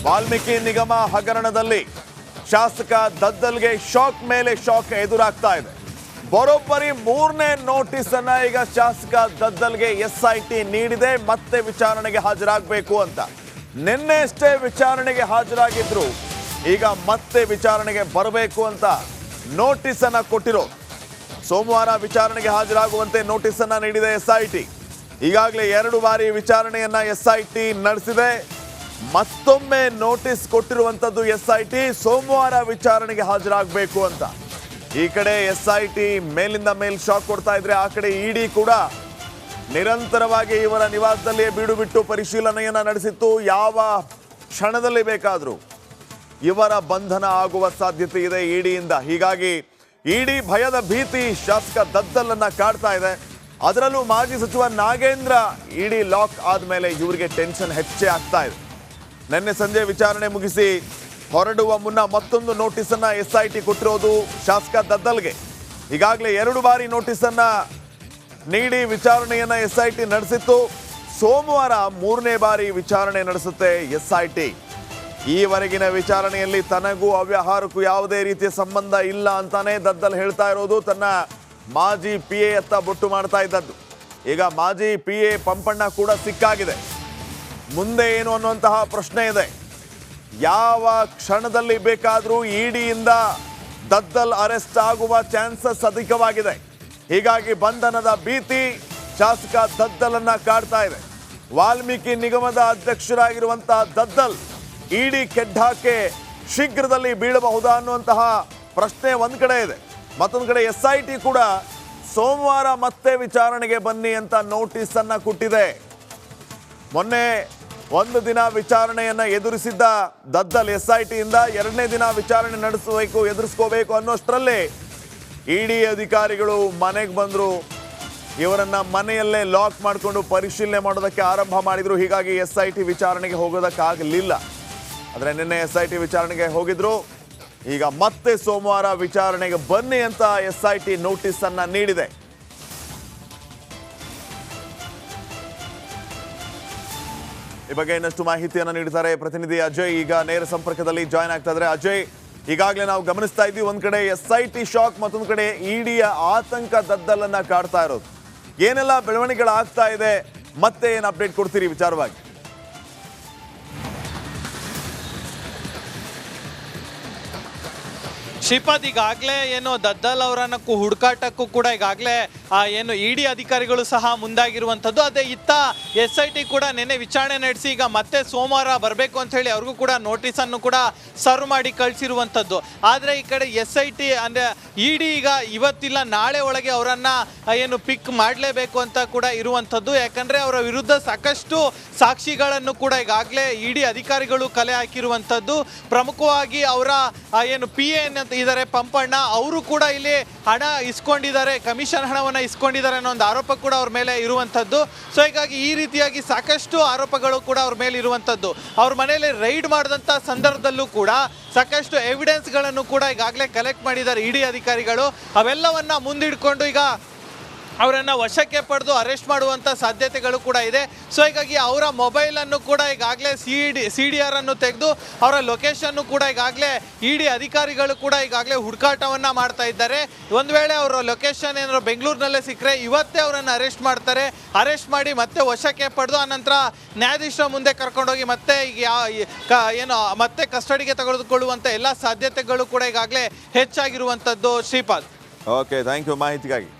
ವಾಲ್ಮೀಕಿ ನಿಗಮ ಹಗರಣದಲ್ಲಿ ಶಾಸಕ ದದ್ದಲ್ಗೆ ಶಾಕ್ ಮೇಲೆ ಶಾಕ್ ಎದುರಾಗ್ತಾ ಇದೆ. ಬರೋಬ್ಬರಿ 3ನೇ ನೋಟಿಸ್ ಅನ್ನ ಈಗ ಶಾಸಕ ದದ್ದಲ್ಗೆ SIT ನೀಡಿದೆ. ಮತ್ತೆ ವಿಚಾರಣೆಗೆ ಹಾಜರಾಗಬೇಕು ಅಂತ. ನಿನ್ನೆ ಅಷ್ಟೇ ವಿಚಾರಣೆಗೆ ಹಾಜರಾಗಿದ್ರು, ಈಗ ಮತ್ತೆ ವಿಚಾರಣೆಗೆ ಬರಬೇಕು ಅಂತ ನೋಟಿಸ್ ಅನ್ನ ಕೊಟ್ಟಿರೋ. ಸೋಮವಾರ ವಿಚಾರಣೆಗೆ ಹಾಜರಾಗುವಂತೆ ನೋಟಿಸ್ ಅನ್ನ ನೀಡಿದೆ SIT. ಈಗಾಗಲೇ 2 ಬಾರಿ ವಿಚಾರಣೆಯನ್ನ SIT ನಡೆಸಿದೆ. ಮತ್ತೊಮ್ಮೆ ನೋಟಿಸ್ ಕೊಟ್ಟಿರುವಂತದ್ದು SIT ಸೋಮವಾರ ವಿಚಾರಣೆಗೆ ಹಾಜರಾಗಬೇಕು ಅಂತ. ಈ ಕಡೆ SIT ಮೇಲಿಂದ ಮೇಲ್ ಶಾಕ್ ಕೊಡ್ತಾ ಇದ್ರೆ, ಆ ಕಡೆ ED ಕೂಡ ನಿರಂತರವಾಗಿ ಇವರ ನಿವಾಸದಲ್ಲಿಯೇ ಬೀಡು ಬಿಟ್ಟು ಪರಿಶೀಲನೆಯನ್ನ ನಡೆಸಿತ್ತು. ಯಾವ ಕ್ಷಣದಲ್ಲಿ ಬೇಕಾದರೂ ಇವರ ಬಂಧನ ಆಗುವ ಸಾಧ್ಯತೆ ಇದೆ EDಯಿಂದ. ಹೀಗಾಗಿ ED ಭಯದ ಭೀತಿ ಶಾಸಕ ದದ್ದಲ್ ಅನ್ನ ಕಾಡ್ತಾ ಇದೆ. ಅದರಲ್ಲೂ ಮಾಜಿ ಸಚಿವ ನಾಗೇಂದ್ರ ED ಲಾಕ್ ಆದ್ಮೇಲೆ ಇವರಿಗೆ ಟೆನ್ಷನ್ ಹೆಚ್ಚೇ ಆಗ್ತಾ ಇದೆ. ನಿನ್ನೆ ಸಂಜೆ ವಿಚಾರಣೆ ಮುಗಿಸಿ ಹೊರಡುವ ಮುನ್ನ ಮತ್ತೊಂದು ನೋಟಿಸ್ ಅನ್ನ SIT ಕೊಟ್ಟಿರೋದು ಶಾಸಕ ದದ್ದಲ್ಗೆ. ಈಗಾಗಲೇ 2 ಬಾರಿ ನೋಟಿಸ್ ಅನ್ನ ನೀಡಿ ವಿಚಾರಣೆಯನ್ನ SIT ನಡೆಸಿತ್ತು. ಸೋಮವಾರ 3ನೇ ಬಾರಿ ವಿಚಾರಣೆ ನಡೆಸುತ್ತೆ SIT. ಈವರೆಗಿನ ವಿಚಾರಣೆಯಲ್ಲಿ ತನಗೂ ಅವ್ಯವಹಾರಕ್ಕೂ ಯಾವುದೇ ರೀತಿಯ ಸಂಬಂಧ ಇಲ್ಲ ಅಂತಾನೆ ದದ್ದಲ್ ಹೇಳ್ತಾ ಇರೋದು. ತನ್ನ ಮಾಜಿ PA ಅತ್ತ ಬೊಟ್ಟು ಮಾಡ್ತಾ ಇದ್ದದ್ದು. ಈಗ ಮಾಜಿ PA ಪಂಪಣ್ಣ ಕೂಡ ಸಿಕ್ಕಾಗಿದೆ. ಮುಂದೆ ಏನು ಅನ್ನುವಂತಹ ಪ್ರಶ್ನೆ ಇದೆ. ಯಾವ ಕ್ಷಣದಲ್ಲಿ ಬೇಕಾದರೂ EDಯಿಂದ ದದ್ದಲ್ ಅರೆಸ್ಟ್ ಆಗುವ ಚಾನ್ಸಸ್ ಅಧಿಕವಾಗಿದೆ. ಹೀಗಾಗಿ ಬಂಧನದ ಭೀತಿ ಶಾಸಕ ದದ್ದಲ್ ಅನ್ನ ಕಾಡ್ತಾ ಇದೆ. ವಾಲ್ಮೀಕಿ ನಿಗಮದ ಅಧ್ಯಕ್ಷರಾಗಿರುವಂತಹ ದದ್ದಲ್ ED ಕೆಡ್ಡಾಕೆ ಶೀಘ್ರದಲ್ಲಿ ಬೀಳಬಹುದಾ ಅನ್ನುವಂತಹ ಪ್ರಶ್ನೆ ಒಂದ್ ಕಡೆ ಇದೆ. ಮತ್ತೊಂದು ಕಡೆ SIT ಕೂಡ ಸೋಮವಾರ ಮತ್ತೆ ವಿಚಾರಣೆಗೆ ಬನ್ನಿ ಅಂತ ನೋಟಿಸ್ ಅನ್ನ ಕೊಟ್ಟಿದೆ. ಮೊನ್ನೆ 1 ದಿನ ವಿಚಾರಣೆಯನ್ನ ಎದುರಿಸಿದ್ದ ದದ್ದಲ್ SIT ಇಂದ 2ನೇ ದಿನ ವಿಚಾರಣೆ ಎದುರಿಸ್ಕೋಬೇಕು ಅನ್ನೋಷ್ಟರಲ್ಲೇ ED ಅಧಿಕಾರಿಗಳು ಮನೆಗೆ ಬಂದ್ರು. ಇವರನ್ನ ಮನೆಯಲ್ಲೇ ಲಾಕ್ ಮಾಡಿಕೊಂಡು ಪರಿಶೀಲನೆ ಮಾಡೋದಕ್ಕೆ ಆರಂಭ ಮಾಡಿದ್ರು. ಹೀಗಾಗಿ SIT ವಿಚಾರಣೆಗೆ ಹೋಗೋದಕ್ಕಾಗಲಿಲ್ಲ. ಆದರೆ ನಿನ್ನೆ SIT ವಿಚಾರಣೆಗೆ ಹೋಗಿದ್ರು. ಈಗ ಮತ್ತೆ ಸೋಮವಾರ ವಿಚಾರಣೆಗೆ ಬನ್ನಿ ಅಂತ SIT ನೋಟಿಸ್ ಅನ್ನ ನೀಡಿದೆ. ಈ ಬಗ್ಗೆ ಇನ್ನಷ್ಟು ಮಾಹಿತಿಯನ್ನು ನೀಡಿದ್ದಾರೆ ಪ್ರತಿನಿಧಿ ಅಜಯ್. ಈಗ ನೇರ ಸಂಪರ್ಕದಲ್ಲಿ ಜಾಯ್ನ್ ಆಗ್ತಾ ಇದ್ದಾರೆ. ಅಜಯ್, ಈಗಾಗಲೇ ನಾವು ಗಮನಿಸ್ತಾ ಇದ್ವಿ, ಒಂದ್ ಕಡೆ SIT ಶಾಕ್, ಮತ್ತೊಂದು ಕಡೆ EDಯ ಆತಂಕ ದದ್ದಲ್ ಅನ್ನ ಕಾಡ್ತಾ ಇರೋದು. ಏನೆಲ್ಲ ಬೆಳವಣಿಗೆಗಳಾಗ್ತಾ ಇದೆ, ಮತ್ತೆ ಏನು ಅಪ್ಡೇಟ್ ಕೊಡ್ತೀರಿ ವಿಚಾರವಾಗಿ? ಶ್ರೀಪಾದ್, ಈಗಾಗಲೇ ಏನು ದದ್ದಲ್ ಅವರನ್ನ ಹುಡುಕಾಟಕ್ಕೂ ಕೂಡ ಈಗಾಗಲೇ ಏನು ED ಅಧಿಕಾರಿಗಳು ಸಹ ಮುಂದಾಗಿರುವಂಥದ್ದು. ಅದೇ ಇತ್ತ SIT ಕೂಡ ನಿನ್ನೆ ವಿಚಾರಣೆ ನಡೆಸಿ ಈಗ ಮತ್ತೆ ಸೋಮವಾರ ಬರಬೇಕು ಅಂತ ಹೇಳಿ ಅವ್ರಿಗೂ ಕೂಡ ನೋಟಿಸನ್ನು ಕೂಡ ಸರ್ವ್ ಮಾಡಿ ಕಳಿಸಿರುವಂಥದ್ದು. ಆದರೆ ಈ ಕಡೆ SIT ಅಂದರೆ ED ಈಗ ಇವತ್ತಿಲ್ಲ ನಾಳೆ ಒಳಗೆ ಅವರನ್ನ ಏನು ಪಿಕ್ ಮಾಡಲೇಬೇಕು ಅಂತ ಕೂಡ ಇರುವಂಥದ್ದು. ಯಾಕಂದರೆ ಅವರ ವಿರುದ್ಧ ಸಾಕಷ್ಟು ಸಾಕ್ಷಿಗಳನ್ನು ಕೂಡ ಈಗಾಗಲೇ ED ಅಧಿಕಾರಿಗಳು ಕಲೆ ಹಾಕಿರುವಂಥದ್ದು. ಪ್ರಮುಖವಾಗಿ ಅವರ ಏನು PA ಇದ್ದಾರೆ ಪಂಪಣ್ಣ, ಅವರು ಕೂಡ ಇಲ್ಲಿ ಹಣ ಇಸ್ಕೊಂಡಿದ್ದಾರೆ, ಕಮಿಷನ್ ಹಣವನ್ನು ಇಸ್ಕೊಂಡಿದ್ದಾರೆ ಅನ್ನೋ ಒಂದು ಆರೋಪ ಕೂಡ ಅವ್ರ ಮೇಲೆ ಇರುವಂಥದ್ದು. ಸೊ ಹೀಗಾಗಿ ಈ ರೀತಿಯಾಗಿ ಸಾಕಷ್ಟು ಆರೋಪಗಳು ಕೂಡ ಅವ್ರ ಮೇಲೆ ಇರುವಂಥದ್ದು. ಅವ್ರ ಮನೆಯಲ್ಲಿ ರೈಡ್ ಮಾಡಿದಂಥ ಸಂದರ್ಭದಲ್ಲೂ ಕೂಡ ಸಾಕಷ್ಟು ಎವಿಡೆನ್ಸ್ಗಳನ್ನು ಕೂಡ ಈಗಾಗಲೇ ಕಲೆಕ್ಟ್ ಮಾಡಿದ್ದಾರೆ ED ಅಧಿಕಾರಿಗಳು. ಅವೆಲ್ಲವನ್ನ ಮುಂದಿಡ್ಕೊಂಡು ಈಗ ಅವರನ್ನು ವಶಕ್ಕೆ ಪಡೆದು ಅರೆಸ್ಟ್ ಮಾಡುವಂಥ ಸಾಧ್ಯತೆಗಳು ಕೂಡ ಇದೆ. ಸೊ ಹೀಗಾಗಿ ಅವರ ಮೊಬೈಲನ್ನು ಕೂಡ ಈಗಾಗಲೇ CDR ಅನ್ನು ತೆಗೆದು ಅವರ ಲೊಕೇಶನ್ನು ಕೂಡ ಈಗಾಗಲೇ ED ಅಧಿಕಾರಿಗಳು ಕೂಡ ಈಗಾಗಲೇ ಹುಡುಕಾಟವನ್ನು ಮಾಡ್ತಾ ಇದ್ದಾರೆ. ಒಂದು ವೇಳೆ ಅವರ ಲೊಕೇಶನ್ ಏನಾದ್ರು ಬೆಂಗಳೂರಿನಲ್ಲೇ ಸಿಕ್ಕರೆ ಇವತ್ತೇ ಅವರನ್ನು ಅರೆಸ್ಟ್ ಮಾಡ್ತಾರೆ. ಅರೆಸ್ಟ್ ಮಾಡಿ ಮತ್ತೆ ವಶಕ್ಕೆ ಪಡೆದು ಆನಂತರ ನ್ಯಾಯಾಧೀಶರ ಮುಂದೆ ಕರ್ಕೊಂಡೋಗಿ ಮತ್ತೆ ಈಗ ಏನು ಮತ್ತೆ ಕಸ್ಟಡಿಗೆ ತೆಗೆದುಕೊಳ್ಳುವಂಥ ಎಲ್ಲ ಸಾಧ್ಯತೆಗಳು ಕೂಡ ಈಗಾಗಲೇ ಹೆಚ್ಚಾಗಿರುವಂಥದ್ದು. ಶ್ರೀಪಾದ್, ಓಕೆ, ಥ್ಯಾಂಕ್ ಯು ಮಾಹಿತಿಗಾಗಿ.